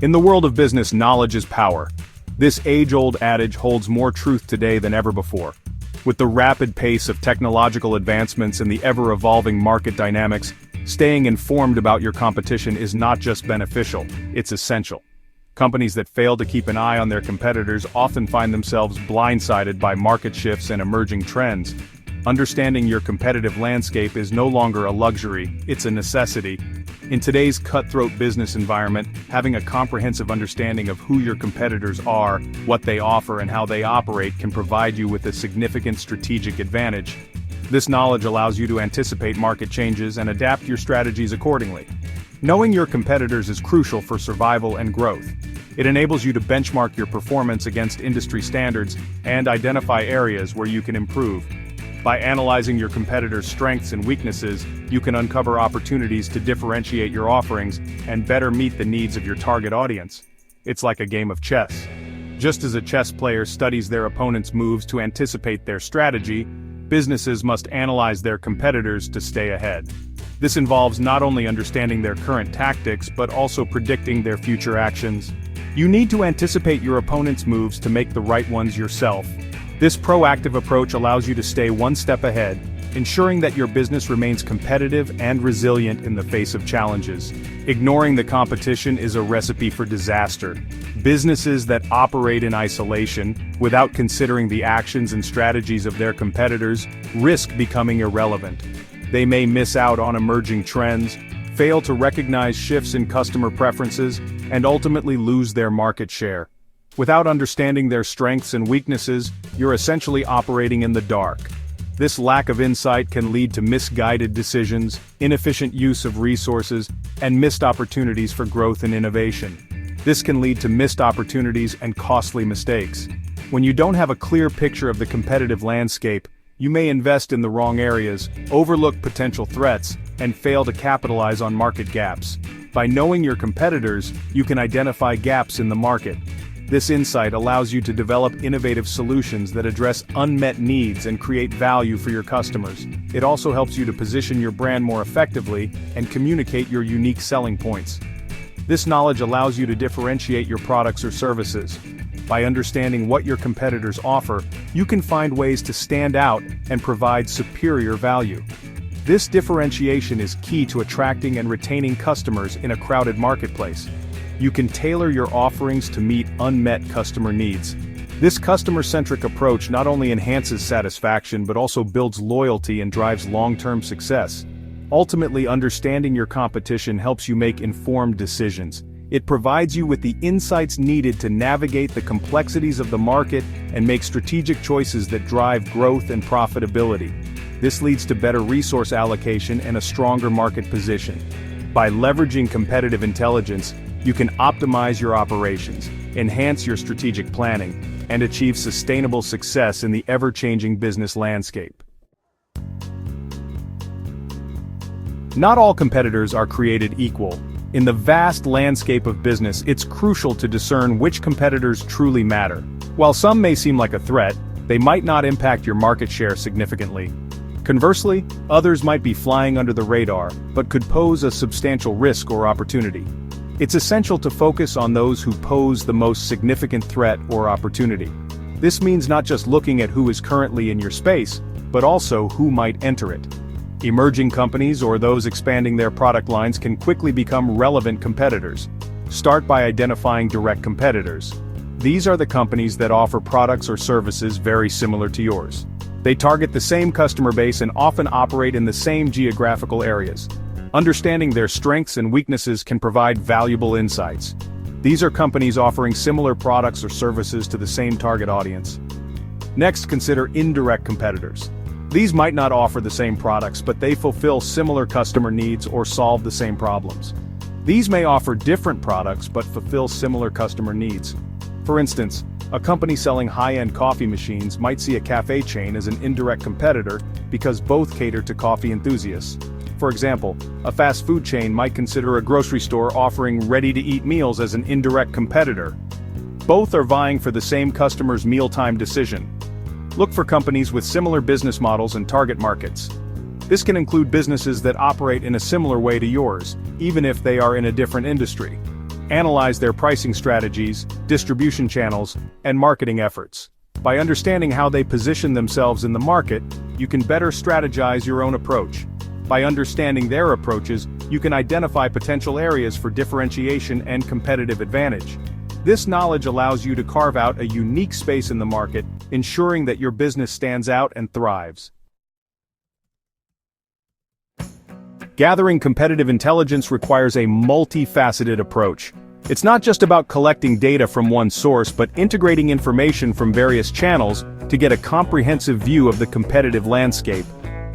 In the world of business, knowledge is power. This age-old adage holds more truth today than ever before. With the rapid pace of technological advancements and the ever-evolving market dynamics, staying informed about your competition is not just beneficial, it's essential. Companies that fail to keep an eye on their competitors often find themselves blindsided by market shifts and emerging trends. Understanding your competitive landscape is no longer a luxury, it's a necessity. In today's cutthroat business environment, having a comprehensive understanding of who your competitors are, what they offer and how they operate can provide you with a significant strategic advantage. This knowledge allows you to anticipate market changes and adapt your strategies accordingly. Knowing your competitors is crucial for survival and growth. It enables you to benchmark your performance against industry standards and identify areas where you can improve. By analyzing your competitors' strengths and weaknesses, you can uncover opportunities to differentiate your offerings and better meet the needs of your target audience. It's like a game of chess. Just as a chess player studies their opponent's moves to anticipate their strategy, businesses must analyze their competitors to stay ahead. This involves not only understanding their current tactics but also predicting their future actions. You need to anticipate your opponent's moves to make the right ones yourself. This proactive approach allows you to stay one step ahead, ensuring that your business remains competitive and resilient in the face of challenges. Ignoring the competition is a recipe for disaster. Businesses that operate in isolation, without considering the actions and strategies of their competitors, risk becoming irrelevant. They may miss out on emerging trends, fail to recognize shifts in customer preferences, and ultimately lose their market share. Without understanding their strengths and weaknesses, you're essentially operating in the dark. This lack of insight can lead to misguided decisions, inefficient use of resources, and missed opportunities for growth and innovation. This can lead to missed opportunities and costly mistakes. When you don't have a clear picture of the competitive landscape, you may invest in the wrong areas, overlook potential threats, and fail to capitalize on market gaps. By knowing your competitors, you can identify gaps in the market. This insight allows you to develop innovative solutions that address unmet needs and create value for your customers. It also helps you to position your brand more effectively and communicate your unique selling points. This knowledge allows you to differentiate your products or services. By understanding what your competitors offer, you can find ways to stand out and provide superior value. This differentiation is key to attracting and retaining customers in a crowded marketplace. You can tailor your offerings to meet unmet customer needs. This customer-centric approach not only enhances satisfaction but also builds loyalty and drives long-term success. Ultimately, understanding your competition helps you make informed decisions. It provides you with the insights needed to navigate the complexities of the market and make strategic choices that drive growth and profitability. This leads to better resource allocation and a stronger market position. By leveraging competitive intelligence, you can optimize your operations, enhance your strategic planning, and achieve sustainable success in the ever-changing business landscape. Not all competitors are created equal. In the vast landscape of business, it's crucial to discern which competitors truly matter. While some may seem like a threat, they might not impact your market share significantly. Conversely, others might be flying under the radar, but could pose a substantial risk or opportunity. It's essential to focus on those who pose the most significant threat or opportunity. This means not just looking at who is currently in your space, but also who might enter it. Emerging companies or those expanding their product lines can quickly become relevant competitors. Start by identifying direct competitors. These are the companies that offer products or services very similar to yours. They target the same customer base and often operate in the same geographical areas. Understanding their strengths and weaknesses can provide valuable insights. These are companies offering similar products or services to the same target audience. Next, consider indirect competitors. These might not offer the same products, but they fulfill similar customer needs or solve the same problems. These may offer different products but fulfill similar customer needs. For instance, a company selling high-end coffee machines might see a cafe chain as an indirect competitor because both cater to coffee enthusiasts. For example, a fast food chain might consider a grocery store offering ready-to-eat meals as an indirect competitor. Both are vying for the same customer's mealtime decision. Look for companies with similar business models and target markets. This can include businesses that operate in a similar way to yours, even if they are in a different industry. Analyze their pricing strategies, distribution channels, and marketing efforts. By understanding how they position themselves in the market, you can better strategize your own approach. By understanding their approaches, you can identify potential areas for differentiation and competitive advantage. This knowledge allows you to carve out a unique space in the market, ensuring that your business stands out and thrives. Gathering competitive intelligence requires a multifaceted approach. It's not just about collecting data from one source, but integrating information from various channels to get a comprehensive view of the competitive landscape.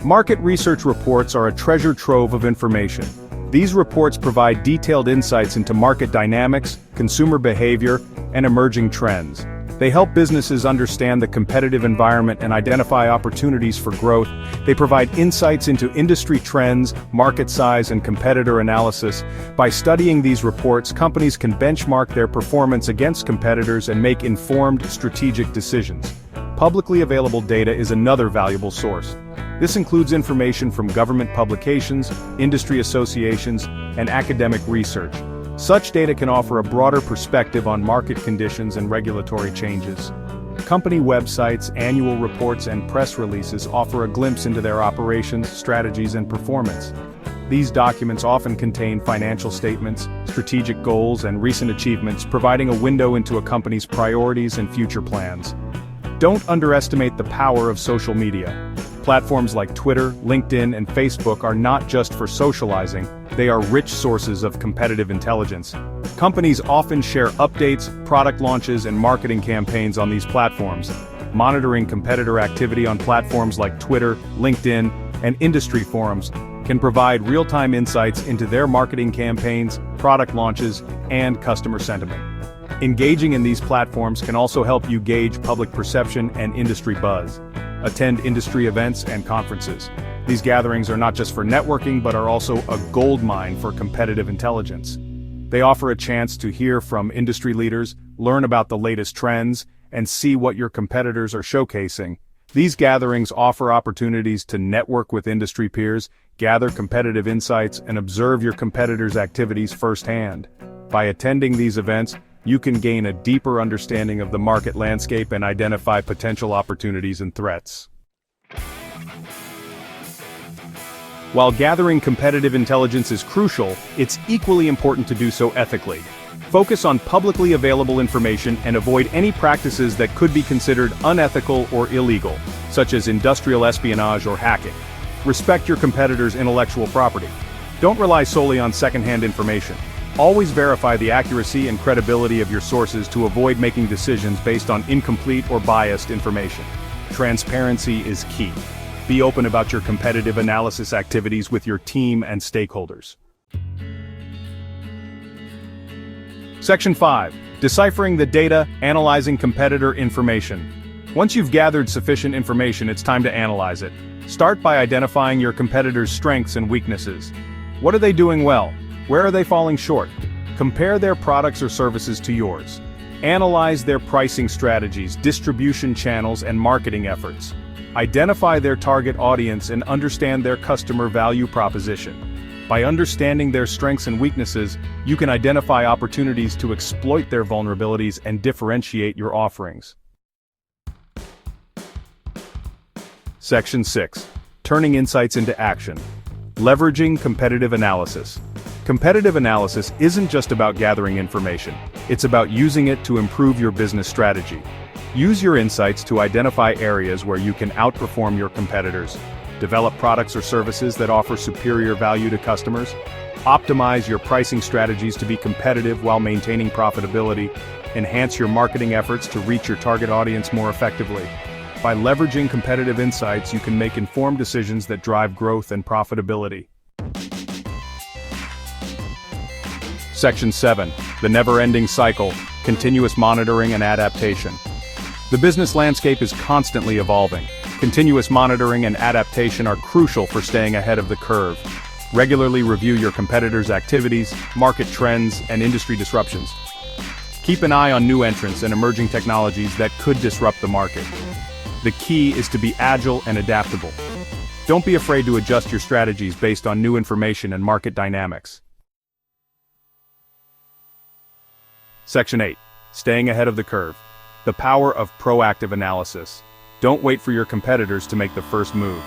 Market research reports are a treasure trove of information. These reports provide detailed insights into market dynamics, consumer behavior, and emerging trends. They help businesses understand the competitive environment and identify opportunities for growth. They provide insights into industry trends, market size, and competitor analysis. By studying these reports, companies can benchmark their performance against competitors and make informed, strategic decisions. Publicly available data is another valuable source. This includes information from government publications, industry associations, and academic research. Such data can offer a broader perspective on market conditions and regulatory changes. Company websites, annual reports, and press releases offer a glimpse into their operations, strategies, and performance. These documents often contain financial statements, strategic goals, and recent achievements, providing a window into a company's priorities and future plans. Don't underestimate the power of social media. Platforms like Twitter, LinkedIn, and Facebook are not just for socializing, they are rich sources of competitive intelligence. Companies often share updates, product launches, and marketing campaigns on these platforms. Monitoring competitor activity on platforms like Twitter, LinkedIn, and industry forums can provide real-time insights into their marketing campaigns, product launches, and customer sentiment. Engaging in these platforms can also help you gauge public perception and industry buzz. Attend industry events and conferences. These gatherings are not just for networking but are also a goldmine for competitive intelligence. They offer a chance to hear from industry leaders, learn about the latest trends, and see what your competitors are showcasing. These gatherings offer opportunities to network with industry peers, gather competitive insights, and observe your competitors' activities firsthand. By attending these events, you can gain a deeper understanding of the market landscape and identify potential opportunities and threats. While gathering competitive intelligence is crucial, it's equally important to do so ethically. Focus on publicly available information and avoid any practices that could be considered unethical or illegal, such as industrial espionage or hacking. Respect your competitors' intellectual property. Don't rely solely on second-hand information. Always verify the accuracy and credibility of your sources to avoid making decisions based on incomplete or biased information. Transparency is key. Be open about your competitive analysis activities with your team and stakeholders. Section 5. Deciphering the data, analyzing competitor information. Once you've gathered sufficient information, it's time to analyze it. Start by identifying your competitors' strengths and weaknesses. What are they doing well? Where are they falling short? Compare their products or services to yours. Analyze their pricing strategies, distribution channels, and marketing efforts. Identify their target audience and understand their customer value proposition. By understanding their strengths and weaknesses, you can identify opportunities to exploit their vulnerabilities and differentiate your offerings. Section 6. Turning insights into action. Leveraging competitive analysis. Competitive analysis isn't just about gathering information, it's about using it to improve your business strategy. Use your insights to identify areas where you can outperform your competitors, develop products or services that offer superior value to customers, optimize your pricing strategies to be competitive while maintaining profitability, enhance your marketing efforts to reach your target audience more effectively. By leveraging competitive insights, you can make informed decisions that drive growth and profitability. Section 7. The never-ending cycle, continuous monitoring and adaptation. The business landscape is constantly evolving. Continuous monitoring and adaptation are crucial for staying ahead of the curve. Regularly review your competitors' activities, market trends, and industry disruptions. Keep an eye on new entrants and emerging technologies that could disrupt the market. The key is to be agile and adaptable. Don't be afraid to adjust your strategies based on new information and market dynamics. Section 8. Staying ahead of the curve. The power of proactive analysis. Don't wait for your competitors to make the first move.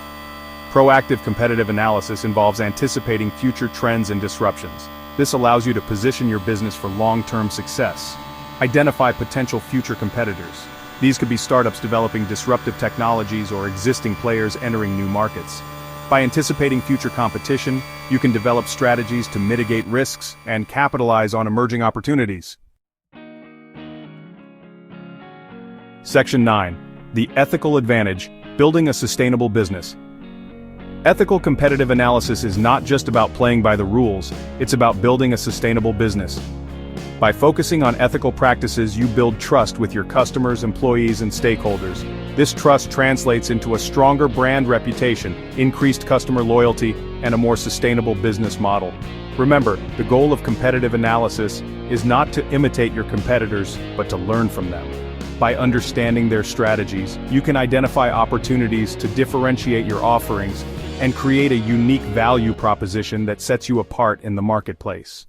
Proactive competitive analysis involves anticipating future trends and disruptions. This allows you to position your business for long-term success. Identify potential future competitors. These could be startups developing disruptive technologies or existing players entering new markets. By anticipating future competition, you can develop strategies to mitigate risks and capitalize on emerging opportunities. Section 9. The ethical advantage, building a sustainable business. Ethical competitive analysis is not just about playing by the rules, it's about building a sustainable business. By focusing on ethical practices, you build trust with your customers, employees, and stakeholders. This trust translates into a stronger brand reputation, increased customer loyalty, and a more sustainable business model. Remember, the goal of competitive analysis is not to imitate your competitors, but to learn from them. By understanding their strategies, you can identify opportunities to differentiate your offerings and create a unique value proposition that sets you apart in the marketplace.